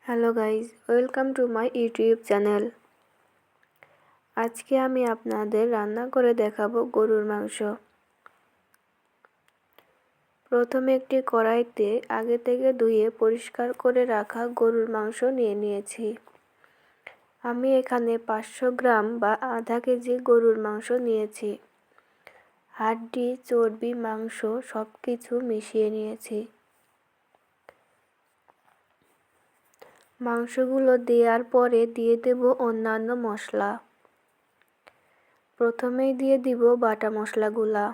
Hello guys, welcome to my YouTube channel. আজকে আমি আপনাদের রান্না করে দেখাবো গরুর মাংস। প্রথমে একটি কড়াইতে আগে থেকে ধুয়ে পরিষ্কার করে রাখা গরুর মাংস নিয়ে নিয়েছি। আমি এখানে 500 গ্রাম বা আধা কেজি গরুর মাংস নিয়েছি। হাড্ডি, চর্বি, মাংস সব কিছু মিশিয়ে নিয়েছি। মাংসগুলো দেওয়ার পরে দিয়ে দেব অন্যান্য মশলা। প্রথমেই দিয়ে দিব বাটা মশলাগুলা।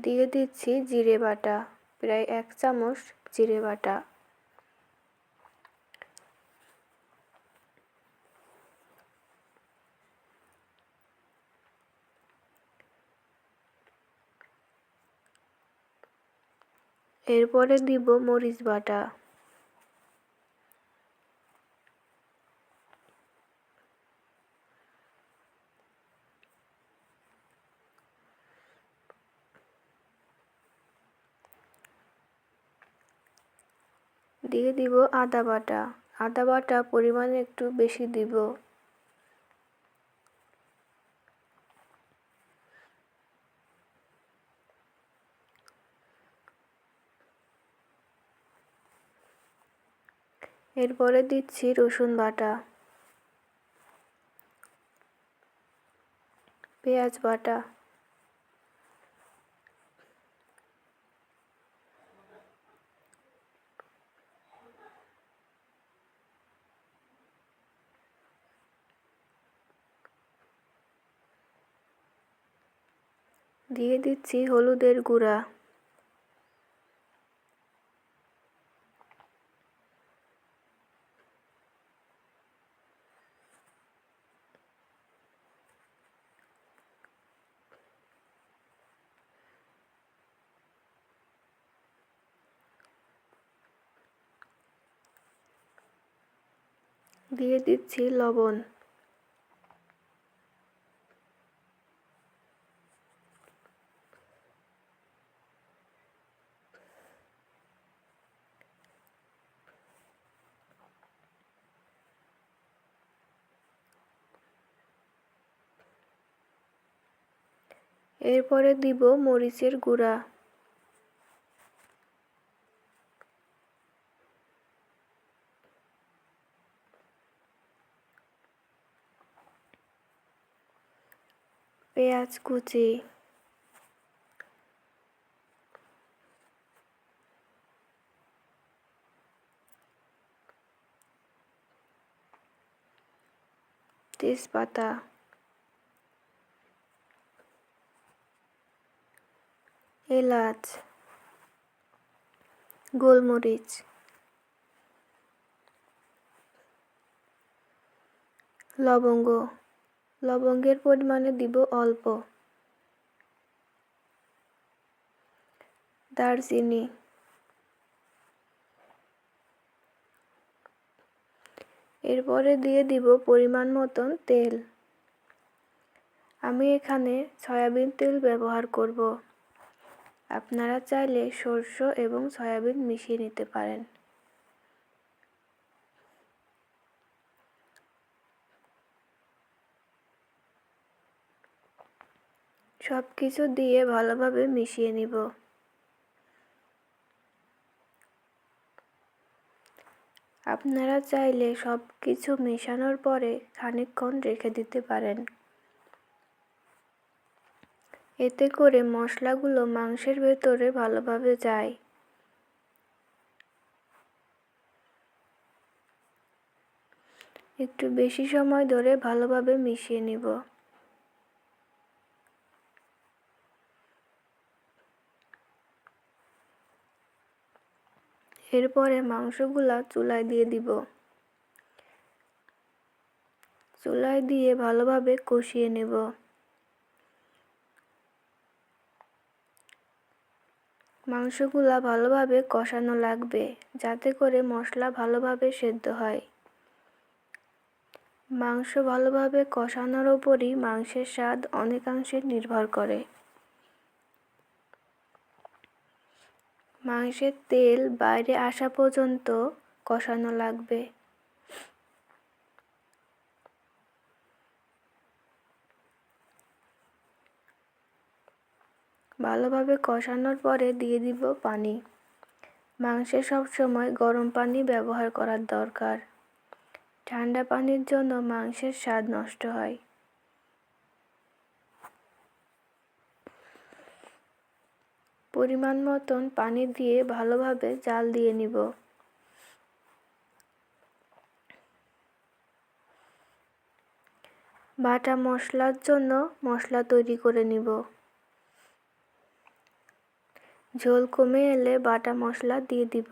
দিয়ে দিচ্ছি জিরে বাটা, প্রায় 1 চামচ জিরে বাটা। এরপরে দিব মরিচ বাটা। দিয়ে দিব আদা বাটা। আদা বাটা পরিমাণে একটু বেশি দিব। এরপরে দিচ্ছি রসুন বাটা, পেঁয়াজ বাটা, দিয়ে দিচ্ছি হলুদের গুঁড়া। দিয়ে দিচ্ছি লবণ। এরপরে দিব মরিচের গুঁড়া। পেঁয়াজ কুচি, তেজপাতা, এলাচ, গোলমরিচ, লবঙ্গ। লবঙ্গের পরিমাণে দিব অল্প। দারচিনি, এরপরে দিয়ে দিব পরিমাণ মতন তেল। আমি এখানে সয়াবিন তেল ব্যবহার করব। আপনারা চাইলে সরষ এবং সয়াবিন মিশিয়ে নিতে পারেন। সব কিছু দিয়ে ভালোভাবে মিশিয়ে নিব। আপনারা চাইলে সব কিছু মেশানোর পরে খানিকক্ষণ রেখে দিতে পারেন। এতে করে মশলাগুলো মাংসের ভেতরে ভালোভাবে যায়। একটু বেশি সময় ধরে ভালোভাবে মিশিয়ে নিব। এরপরে মাংসগুলা চুলায় দিয়ে দিব। চুলায় দিয়ে ভালোভাবে কষিয়ে নেব। মাংসগুলা ভালোভাবে কষানো লাগবে, যাতে করে মশলা ভালোভাবে সেদ্ধ হয়। মাংস ভালোভাবে কষানোর ওপরই মাংসের স্বাদ অনেকাংশে নির্ভর করে। মাংসের তেল বাইরে আসা পর্যন্ত কষানো লাগবে। ভালোভাবে কষানোর পরে দিয়ে দিব পানি। মাংসে সবসময় গরম পানি ব্যবহার করার দরকার। ঠান্ডা পানির জন্য মাংসের স্বাদ নষ্ট হয়। পরিমাণ মতন পানি দিয়ে ভালোভাবে জাল দিয়ে নিব। বাটা মশলার জন্য মশলা তৈরি করে নিব। ঝোল কমে এলে বাটা মশলা দিয়ে দিব।